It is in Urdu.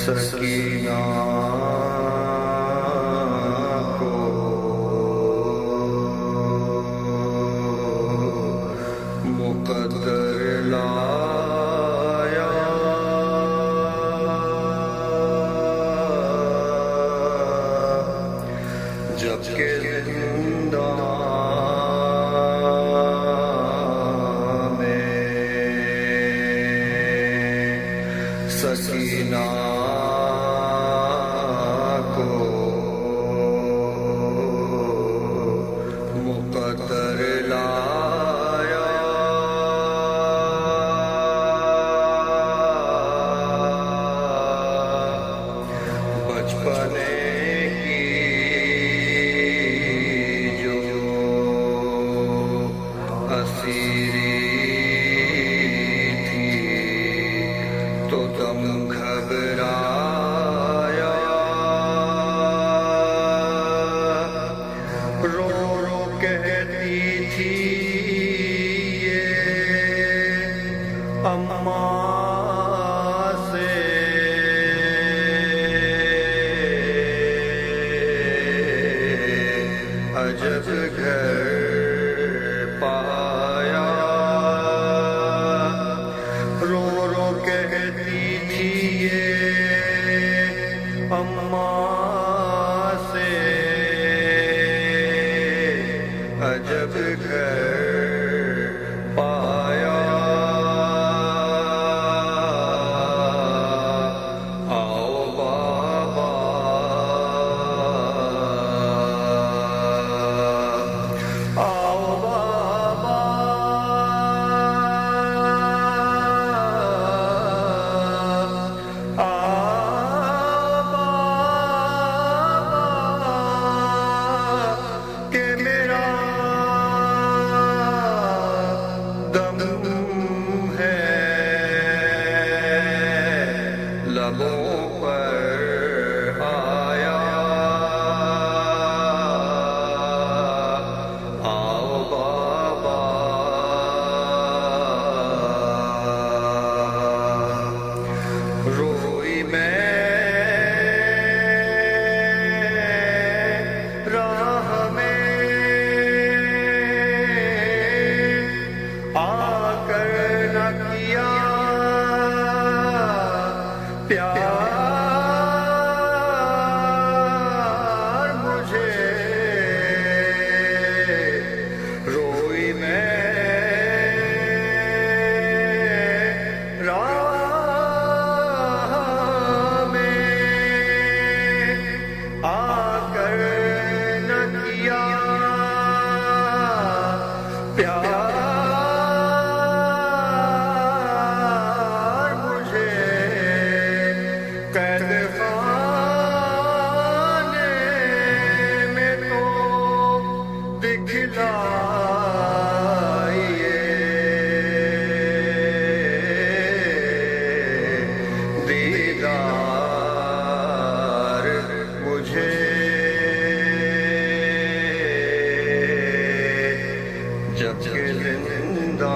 سکینہ کو مقدر لایا، جبکہ زندان میں سکینہ کو مقدر لایا، بچپنے کی جو اسیری تھی تو دم گھبرایا، رو رو کہتی تھی یہ اماں سے، عجب گھر پایا، رو رو کہتی تھی یہ اماں سے، عجب گھر پایا، آؤ بابا آؤ بابا، کہ میرا دم ہے لبوں پر آیا، آؤ بابا روئی میں راہ میں آ کر نہ کیا پیار مجھے، روئی میں راہ میں آ کر نہ کیا پیار مجھے، قید خانے میں تو دکھلائیے، دیدار مجھے، جبکہ زندہ